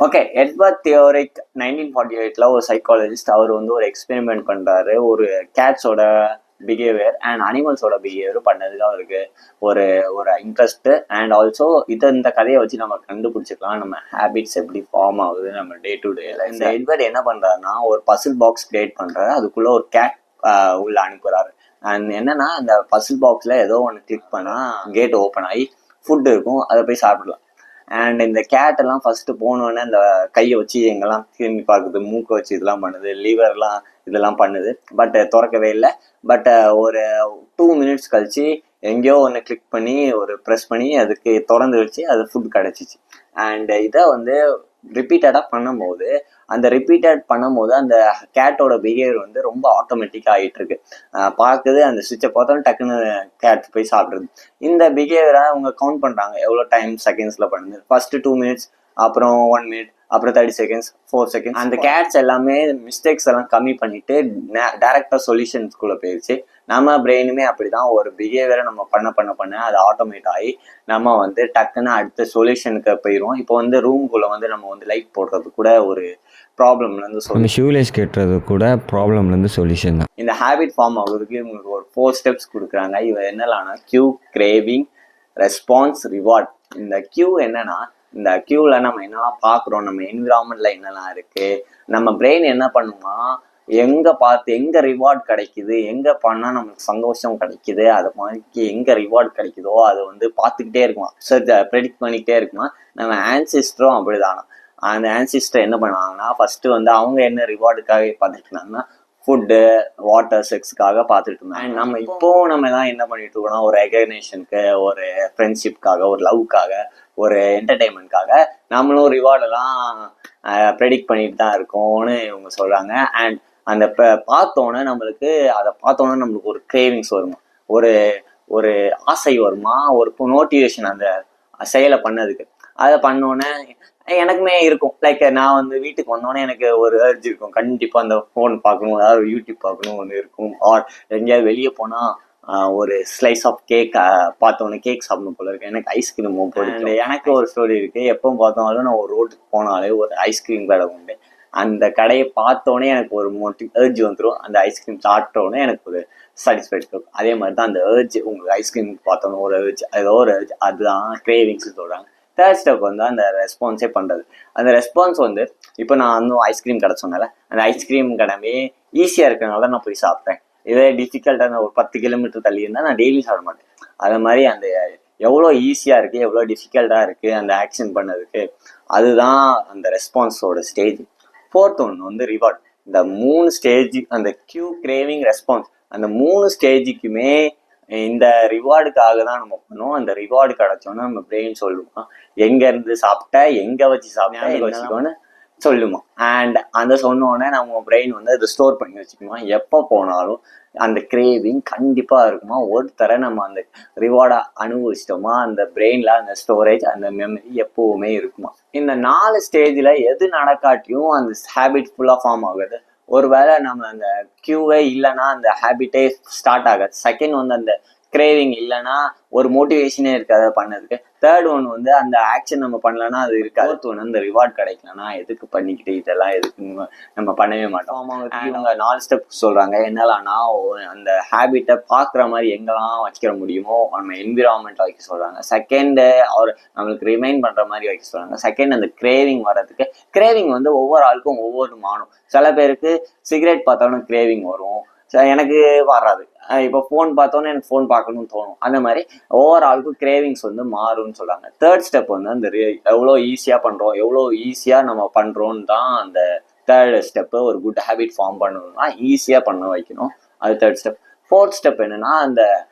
Okay, Edward தியோரிக் 1948ல ஒரு psychologist. அவர் வந்து ஒரு எக்ஸ்பெரிமெண்ட் பண்றாரு. ஒரு கேட்ஸோட பிஹேவியர் அண்ட் அனிமல்ஸோட பிஹேவியர் பண்ணதுக்கு அவருக்கு ஒரு ஒரு இன்ட்ரெஸ்ட். அண்ட் ஆல்சோ இந்த கதையை வச்சு நம்ம கண்டுபிடிச்சிக்கலாம் நம்ம ஹேபிட்ஸ் எப்படி ஃபார்ம் ஆகுது நம்ம டே டு டே. இந்த எட்வர்ட் என்ன பண்றாருன்னா ஒரு பசில் பாக்ஸ் கிரியேட் பண்றாரு. அதுக்குள்ள ஒரு கேட் உள்ள அனுப்புறாரு. அண்ட் என்னன்னா அந்த பசில் பாக்ஸ்ல ஏதோ ஒன்று கிளிக் பண்ணா கேட் ஓப்பன் ஆகி ஃபுட் இருக்கும், அதை போய் சாப்பிடலாம். அண்ட் இந்த கேட் எல்லாம் ஃபர்ஸ்ட் போனோடனே அந்த கையை வச்சு எங்கெல்லாம் திரும்பி பார்க்குது, மூக்கை வச்சு இதெல்லாம் பண்ணுது, லிவர்லாம் இதெல்லாம் பண்ணுது. பட் திறக்கவே இல்லை. பட் ஒரு 2 minutes கழிச்சு எங்கேயோ ஒன்று கிளிக் பண்ணி ஒரு ப்ரெஸ் பண்ணி அதுக்கு திறந்து வச்சு அது ஃபுட் கிடச்சிச்சு. அண்ட் இதை வந்து ரிப்பீட்டடாக பண்ணும்போது அந்த கேட்டோட பிஹேவியர் வந்து ரொம்ப ஆட்டோமேட்டிக்காக ஆகிட்டு இருக்கு. பார்க்குது, அந்த சுவிட்சை பார்த்தோன்னு டக்குன்னு கேட் போய் சாப்பிட்றது. இந்த பிஹேவியரை அவங்க கவுண்ட் பண்ணுறாங்க எவ்வளோ டைம் செகண்ட்ஸில் பண்ணுது. ஃபர்ஸ்ட் 2 minutes, அப்புறம் 1 minute, அப்புறம் 30 seconds, 4 seconds. அந்த கேட்ஸ் எல்லாமே மிஸ்டேக்ஸ் எல்லாம் கம்மி பண்ணிட்டு டைரக்டா சொல்யூஷன்ஸ்குள்ள போயிடுச்சு. நம்ம பிரெயினுமே அப்படிதான். ஒரு பிஹேவியரை நம்ம பண்ண அது ஆட்டோமேட் ஆகி நம்ம வந்து டக்குன்னு அடுத்த சொல்யூஷனுக்கு போயிடுவோம். இப்போ வந்து ரூம்குள்ள வந்து நம்ம வந்து லைட் போடுறது கூட ஒரு ப்ராப்ளம்ல இருந்து ஷூலேஸ் கேட்டுறது கூட ப்ராப்ளம்ல இருந்து சொல்யூஷன் தான். இந்த ஹேபிட் ஃபார்ம் ஆகுறதுக்கு உங்களுக்கு ஒரு 4 steps கொடுக்குறாங்க. இவ என்னலாம்னா கியூ, கிரேவிங், ரெஸ்பான்ஸ், ரிவார்ட். இந்த கியூ என்னன்னா இந்த கியூல நம்ம என்னெல்லாம் பார்க்குறோம், நம்ம என்விரான்மெண்ட்ல என்னெல்லாம் இருக்கு, நம்ம பிரெயின் என்ன பண்ணுமா எங்க ரிவார்ட் கிடைக்குது, எங்க பண்ணா நமக்கு சந்தோஷம் கிடைக்குது, அது மாதிரி எங்க ரிவார்ட் கிடைக்குதோ அதை வந்து பார்த்துக்கிட்டே இருக்குமா, ப்ரெடிக்ட் பண்ணிக்கிட்டே இருக்குமா. நம்ம ஆன்சிஸ்டரும் அப்படிதானா. அந்த ஆன்சிஸ்டர் என்ன பண்ணுவாங்கன்னா ஃபர்ஸ்ட் வந்து அவங்க என்ன ரிவார்டுக்காக பார்த்துட்டு இருந்தாங்கன்னா ஃபுட்டு, வாட்டர், செக்ஸுக்காக பார்த்துட்டு இருந்தாங்க. நம்ம தான் என்ன பண்ணிட்டு இருக்கோம்னா ஒரு ரெகக்னேஷனுக்கு, ஒரு ஃப்ரெண்ட்ஷிப்காக, ஒரு லவ்க்காக, ஒரு என்டர்டெயின்மெண்ட்காக நம்மளும் ரிவார்டெல்லாம் ப்ரெடிக்ட் பண்ணிட்டு தான் இருக்கோம்னு இவங்க சொல்கிறாங்க. அண்ட் அந்த பார்த்தோன்னே நம்மளுக்கு ஒரு கிரேவிங்ஸ் வருமா, ஒரு ஒரு ஆசை வருமா, ஒரு மோட்டிவேஷன் அந்த செயலை பண்ணதுக்கு. அதை பண்ணோன்னே எனக்குமே இருக்கும். லைக் நான் வந்து வீட்டுக்கு வந்தோடனே எனக்கு ஒரு அர்ஜ் இருக்கும், கண்டிப்பாக அந்த ஃபோன் பார்க்கணும், அதாவது யூடியூப் பார்க்கணும் ஒன்று இருக்கும். ஆர் எங்கேயாவது வெளியே போனால் ஒரு ஸ்லைஸ் ஆஃப் கேக் பார்த்தோன்னே கேக் சாப்பிடணும் போல இருக்கு. எனக்கு ஐஸ்கிரீமும் பிடிக்கும். எனக்கு ஒரு ஸ்டோரி இருக்குது. எப்போ பார்த்தாலும் நான் ஒரு ரோட்டுக்கு போனாலே ஒரு ஐஸ்கிரீம் கடை உண்டு. அந்த கடையை பார்த்தோன்னே எனக்கு ஒரு அர்ஜ் வந்துடும். அந்த ஐஸ்கிரீம் சாப்பிட்டோன்னே எனக்கு ஒரு சாட்டிஸ்ஃபைட் இருக்கும். அதே மாதிரி தான் அந்த அர்ஜ், உங்களுக்கு ஐஸ்கிரீம் பார்த்தோன்னே ஒரு அர்ஜ், ஏதோ ஒரு அர்ஜ், அதுதான் கிரேவிங்ஸ் சொல்கிறாங்க. தேர்ட் ஸ்டெப் வந்து அந்த ரெஸ்பான்ஸே பண்ணுறது. அந்த ரெஸ்பான்ஸ் வந்து இப்போ நான் வந்து ஐஸ்கிரீம் கடை சொன்னால அந்த ஐஸ்கிரீம் கடைமே ஈஸியாக இருக்கிறனால நான் போய் சாப்பிட்டேன். இதே டிஃபிகல்ட்டான ஒரு 10 கிலோமீட்டர் தள்ளி இருந்தால் நான் டெய்லி சாப்பிட மாட்டேன். அது மாதிரி அந்த எவ்வளோ ஈஸியாக இருக்குது, எவ்வளோ டிஃபிகல்ட்டாக இருக்குது அந்த ஆக்ஷன் பண்ணதுக்கு, அதுதான் அந்த ரெஸ்பான்ஸோட ஸ்டேஜ். ஃபோர்த் ஒன்று வந்து ரிவார்ட். இந்த 3 ஸ்டேஜ், அந்த கியூ, கிரேவிங், ரெஸ்பான்ஸ், அந்த 3 ஸ்டேஜுக்குமே இந்த ரிவார்டுக்காக தான் நம்ம பண்ணுவோம். அந்த ரிவார்டு கிடைச்சோன்னா நம்ம பிரெயின் சொல்லுவோம் எங்க இருந்து சாப்பிட்ட, எங்க வச்சு சாப்பிட்ட வச்சுக்கோன்னு சொல்லுமா. அண்ட் அந்த சொன்னோடனே நம்ம பிரெயின் வந்து அதை ஸ்டோர் பண்ணி வச்சுக்குமா. எப்போ போனாலும் அந்த கிரேவிங் கண்டிப்பா இருக்குமா. ஒரு தர நம்ம அந்த ரிவார்டை அனுபவிச்சிட்டோமா, அந்த பிரெயின்ல அந்த ஸ்டோரேஜ், அந்த மெமரி எப்பவுமே இருக்குமா. இந்த 4 ஸ்டேஜ்ல எது நடக்காட்டியும் அந்த ஹேபிட் ஃபுல்லா ஃபார்ம் ஆகுது. ஒருவேளை நம்ம அந்த கியூவே இல்லைன்னா அந்த ஹேபிட்டே ஸ்டார்ட் ஆகாது. செகண்ட் வந்து அந்த கிரேவிங் இல்லைன்னா ஒரு மோட்டிவேஷனே இருக்காது பண்ணதுக்கு. தேர்ட் ஒன் வந்து அந்த ஆக்ஷன் நம்ம பண்ணலன்னா அது இருக்காது. ஃபோர்த் ஒன் அந்த ரிவார்ட் கிடைக்கலன்னா எதுக்கு பண்ணிக்கிட்டு இதெல்லாம் எதுக்கு நம்ம பண்ணவே மாட்டோம். இவங்க 4 ஸ்டெப் சொல்றாங்க. என்னலாம்னா அந்த ஹேபிட்டை பார்க்குற மாதிரி எங்கெல்லாம் வச்சுக்கிற முடியுமோ நம்ம என்விரான்மெண்ட் வைக்க சொல்றாங்க. செகண்ட் அவர் நம்மளுக்கு ரிமைண்ட் பண்ற மாதிரி வைக்க சொல்றாங்க. செகண்ட் அந்த கிரேவிங் வர்றதுக்கு, கிரேவிங் வந்து ஒவ்வொரு ஆளுக்கும் ஒவ்வொரு மாறும். சில பேருக்கு சிகரெட் பார்த்தாலும் கிரேவிங் வரும், எனக்கு வராது. இப்போ ஃபோன் பார்த்தோன்னே எனக்கு ஃபோன் பார்க்கணும்னு தோணும். அந்த மாதிரி ஒவ்வொரு ஆளுக்கும் கிரேவிங்ஸ் வந்து மாறும்னு சொல்றாங்க. தேர்ட் ஸ்டெப் வந்து அந்த எவ்வளோ ஈஸியாக பண்ணுறோம், எவ்வளோ ஈஸியாக நம்ம பண்ணுறோன்னு தான் அந்த தேர்ட் ஸ்டெப்பு. ஒரு குட் ஹேபிட் ஃபார்ம் பண்ணணும்னா ஈஸியாக பண்ண வைக்கணும், அது தேர்ட் ஸ்டெப். ஃபோர்த் ஸ்டெப் என்னன்னா அந்த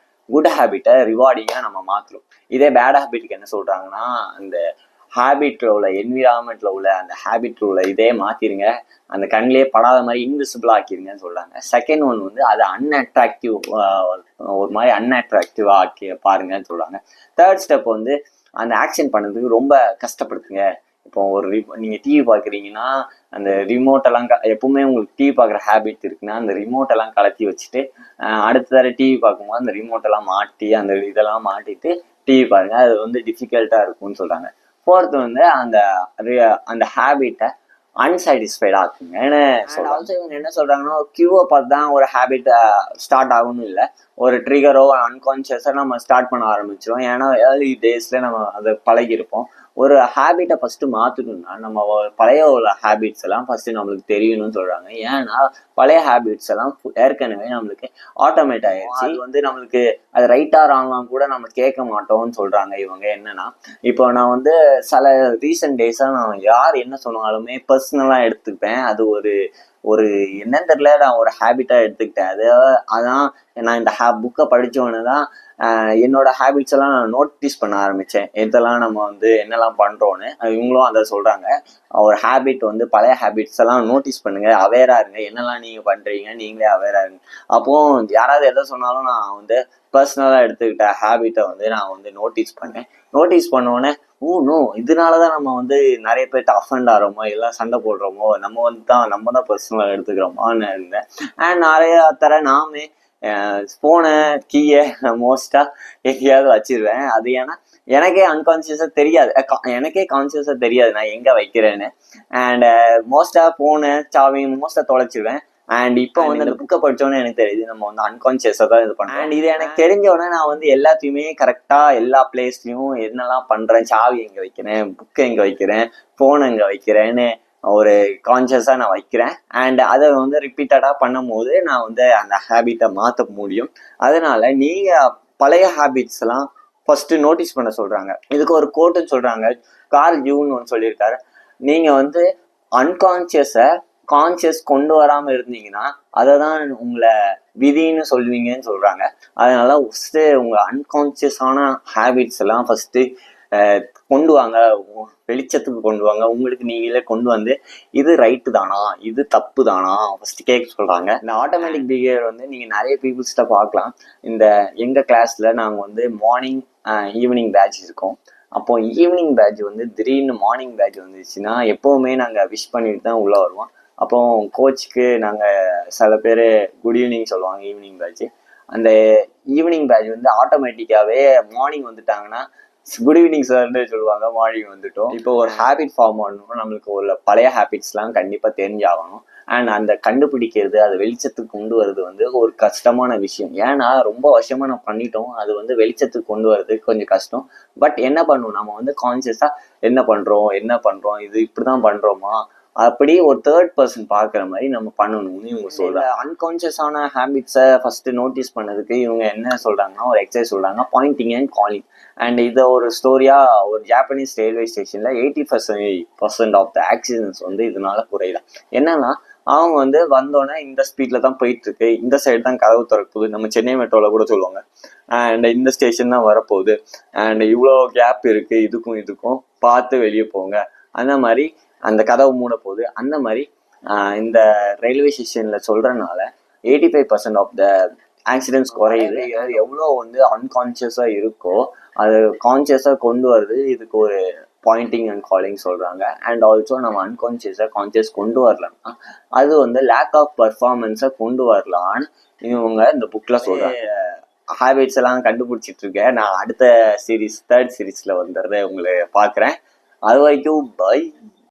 குட் ஹேபிட்டை ரிவார்டிங்காக நம்ம மாற்றணும். இதே பேட் ஹேபிட்டுக்கு என்ன சொல்கிறாங்கன்னா அந்த ஹேபிட்ல உள்ள என்விரான்மெண்ட்ல உள்ள அந்த ஹேபிட்ல உள்ள இதே மாத்திருங்க, அந்த கண்ணிலே படாத மாதிரி இன்விசிபிள் ஆக்கிருங்கன்னு சொல்றாங்க. செகண்ட் ஒன் வந்து அதை அன்அட்ராக்டிவ், ஒரு மாதிரி அன்அட்ராக்டிவா ஆக்கி பாருங்கன்னு சொல்றாங்க. தேர்ட் ஸ்டெப் வந்து அந்த ஆக்ஷன் பண்ணதுக்கு ரொம்ப கஷ்டப்படுத்துங்க. இப்போ நீங்க டிவி பாக்குறீங்கன்னா அந்த ரிமோட் எல்லாம் எப்பவுமே உங்களுக்கு டிவி பார்க்குற ஹேபிட் இருக்குன்னா அந்த ரிமோட் எல்லாம் கலத்தி வச்சுட்டு அடுத்த தடவை டிவி பார்க்கும்போது அந்த ரிமோட் எல்லாம் மாட்டி அந்த இதெல்லாம் மாட்டிட்டு டிவி பாருங்க, அது வந்து டிஃபிகல்ட்டா இருக்கும்னு சொல்றாங்க. ஃபோர்த் வந்து அந்த ஹேபிட்டை அன்சாட்டிஸ்ஃபைட் ஆகுங்க. ஏன்னா ஆல்சோ இவங்க என்ன சொல்றாங்கன்னா கியூவை பார்த்து தான் ஒரு ஹேபிட் ஸ்டார்ட் ஆகணும் இல்லை, ஒரு ட்ரிகரோ அன்கான்சியஸாக நம்ம ஸ்டார்ட் பண்ண ஆரம்பிச்சிடும். ஏன்னா ஏர்லி டேஸில் நம்ம அதை பழகிருப்போம். ஒரு ஹேபிட்டை ஃபஸ்ட்டு மாற்றணும்னா நம்ம பழைய உள்ள ஹேபிட்ஸ் எல்லாம் ஃபஸ்ட்டு நம்மளுக்கு தெரியணும்னு சொல்கிறாங்க. ஏன்னா பழைய ஹேபிட்ஸ் எல்லாம் ஏற்கனவே நம்மளுக்கு ஆட்டோமேட் ஆகிடுச்சு. அது வந்து நம்மளுக்கு அது ரைட்டாக ராங்லாம் கூட நம்ம கேட்க மாட்டோம்னு சொல்கிறாங்க இவங்க. என்னன்னா இப்போ நான் வந்து சில ரீசன்ட் டேஸாக நான் யார் என்ன சொன்னாலுமே பர்சனலாக எடுத்துப்பேன். அது ஒரு என்னன்னு தெரியல, நான் ஒரு ஹேபிட்டாக எடுத்துக்கிட்டேன். அதான் நான் இந்த புக்கை படித்தோன்னு தான் என்னோட ஹேபிட்ஸ் எல்லாம் நான் நோட்டீஸ் பண்ண ஆரம்பித்தேன். இதெல்லாம் நம்ம வந்து என்னெல்லாம் பண்ணுறோன்னு இவங்களும் அதை சொல்கிறாங்க. ஒரு ஹேபிட் வந்து பழைய ஹேபிட்ஸ் எல்லாம் நோட்டீஸ் பண்ணுங்கள், அவேராக இருங்க, என்னெல்லாம் நீங்கள் பண்ணுறீங்க நீங்களே அவேராக இருங்க. அப்போது யாராவது எதை சொன்னாலும் நான் வந்து பர்சனலாக எடுத்துக்கிட்ட ஹேபிட்டை வந்து நான் வந்து நோட்டீஸ் பண்ணேன். நோட்டீஸ் பண்ணோன்னே நோ, இதனாலதான் நம்ம வந்து நிறைய பேர்ட்ட அஃபண்ட் ஆகிறோமோ, எல்லாம் சண்டை போடுறோமோ, நம்ம தான் பர்சனலாக எடுத்துக்கிறோமான்னு இருந்தேன். அண்ட் நிறைய நாமே ஃபோனை கீயை மோஸ்ட்டாக எங்கேயாவது வச்சிருவேன். அது ஏன்னா எனக்கே அன்கான்சியஸாக தெரியாது, எனக்கே கான்சியஸாக தெரியாது நான் எங்கே வைக்கிறேன்னு. அண்ட் மோஸ்ட்டாக ஃபோனு சாவி மோஸ்ட்டாக தொலைச்சிருவேன். அண்ட் இப்போ வந்து அந்த புக்கை படித்தோன்னே எனக்கு தெரியுது நம்ம வந்து அன்கான்சியஸாக தான் இது பண்ணேன். அண்ட் இது எனக்கு தெரிஞ்சோடனே நான் வந்து எல்லாத்தையுமே கரெக்டாக எல்லா பிளேஸ்லையும் என்னெல்லாம் பண்ணுறேன், சாவி எங்கே வைக்கிறேன், புக்கை எங்கே வைக்கிறேன், ஃபோன் எங்கே வைக்கிறேன்னு ஒரு கான்சியஸாக நான் வைக்கிறேன். அண்ட் அதை வந்து ரிப்பீட்டடாக பண்ணும் போது நான் வந்து அந்த ஹேபிட்டை மாற்ற முடியும். அதனால நீங்கள் பழைய ஹேபிட்ஸ் எல்லாம் ஃபர்ஸ்ட் நோட்டீஸ் பண்ண சொல்கிறாங்க. இதுக்கு ஒரு கோட்டுன்னு சொல்கிறாங்க, கார்ல் ஜூன்னு ஒன்று சொல்லியிருக்காரு. நீங்கள் வந்து அன்கான்சியஸை கான்சியஸ் கொண்டு வராமல் இருந்தீங்கன்னா அதை தான் உங்களை விதின்னு சொல்லுவீங்கன்னு சொல்கிறாங்க. அதனால ஃபஸ்ட்டு உங்கள் அன்கான்சியஸான ஹேபிட்ஸ் எல்லாம் ஃபஸ்ட்டு கொண்டு வாங்க, வெளிச்சத்துக்கு கொண்டு வாங்க. உங்களுக்கு நீங்களே கொண்டு வந்து இது ரைட்டு தானா, இது தப்பு தானா ஃபஸ்ட்டு கேட்க சொல்கிறாங்க. இந்த ஆட்டோமேட்டிக் பிஹேவியர் வந்து நீங்கள் நிறைய பீப்புள்ஸ்கிட்ட பார்க்கலாம். இந்த எங்கள் கிளாஸில் நாங்கள் வந்து மார்னிங் ஈவினிங் பேட்ச் இருக்கோம். அப்போ ஈவினிங் பேட்ச் வந்து திடீர்னு மார்னிங் பேட்ச் வந்துச்சுன்னா எப்போவுமே நாங்கள் விஷ் பண்ணிட்டு தான் உள்ளே வருவோம். அப்போ கோச்சுக்கு நாங்கள் சில பேர் குட் ஈவினிங் சொல்லுவாங்க ஈவினிங் பேட்ச். அந்த ஈவினிங் பேட்ச் வந்து ஆட்டோமேட்டிக்காகவே மார்னிங் வந்துட்டாங்கன்னா குட் ஈவினிங் சார்ன்னு சொல்லுவாங்க, மார்னிங் வந்துட்டோம். இப்போ ஒரு ஹேபிட் ஃபார்ம் பண்ணணும், நம்மளுக்கு ஒரு பழைய ஹேபிட்ஸ்லாம் கண்டிப்பாக தெரிஞ்சாகணும். அண்ட் அந்த கண்டுபிடிக்கிறது, அது வெளிச்சத்துக்கு கொண்டு வருது வந்து ஒரு கஷ்டமான விஷயம். ஏன்னா ரொம்ப வருஷமாக நம்ம பண்ணிட்டோம், அது வந்து வெளிச்சத்துக்கு கொண்டு வரது கொஞ்சம் கஷ்டம். பட் என்ன பண்ணுவோம், நம்ம வந்து கான்சியஸாக என்ன பண்ணுறோம் இது இப்படி தான் பண்ணுறோமா அப்படி ஒரு தேர்ட் பர்சன் பார்க்குற மாதிரி நம்ம பண்ணணும்னு இவங்க சொல்கிறாங்க. அன்கான்சியஸான ஹேபிட்ஸை ஃபஸ்ட்டு நோட்டீஸ் பண்ணதுக்கு இவங்க என்ன சொல்கிறாங்கன்னா ஒரு எக்ஸசைஸ் சொல்கிறாங்க, பாயிண்டிங் அண்ட் காலிங். அண்ட் இதை ஒரு ஸ்டோரியாக ஒரு ஜாப்பனீஸ் ரயில்வே ஸ்டேஷனில் 80% ஆஃப் த ஆக்சிடென்ட்ஸ் வந்து இதனால குறையலாம். என்னன்னா அவங்க வந்து வந்தோடனே இந்த ஸ்பீடில் தான் போயிட்டுருக்கு, இந்த சைடு தான் கதவு திறக்குது, நம்ம சென்னை மெட்ரோவில் கூட சொல்லுவாங்க. அண்ட் இந்த ஸ்டேஷன் தான் வரப்போகுது, அண்ட் இவ்வளோ கேப் இருக்குது, இதுக்கும் பார்த்து வெளியே போங்க, அந்த மாதிரி அந்த கதவு மூட போகுது. அந்த மாதிரி இந்த ரயில்வே ஸ்டேஷனில் சொல்கிறனால 85% ஆஃப் த ஆக்சிடென்ட்ஸ் குறையுது. எவ்வளோ வந்து அன்கான்சியஸாக இருக்கோ அது கான்சியஸாக கொண்டு வருது. இதுக்கு ஒரு பாயிண்டிங் அண்ட் காலிங் சொல்கிறாங்க. அண்ட் ஆல்சோ நம்ம அன்கான்சியஸாக கான்சியஸ் கொண்டு வரலன்னா அது வந்து லேக் ஆஃப் பர்ஃபார்மன்ஸை கொண்டு வரலான்னு இவங்க இந்த புக்கில் சொல்கிறாங்க. ஹேபிட்ஸ் எல்லாம் கண்டுபிடிச்சிட்டு இருக்கேன். நான் அடுத்த சீரீஸ் 3rd சீரீஸில் வந்துடுறேன் உங்களை பார்க்குறேன். அது வரைக்கும் பை.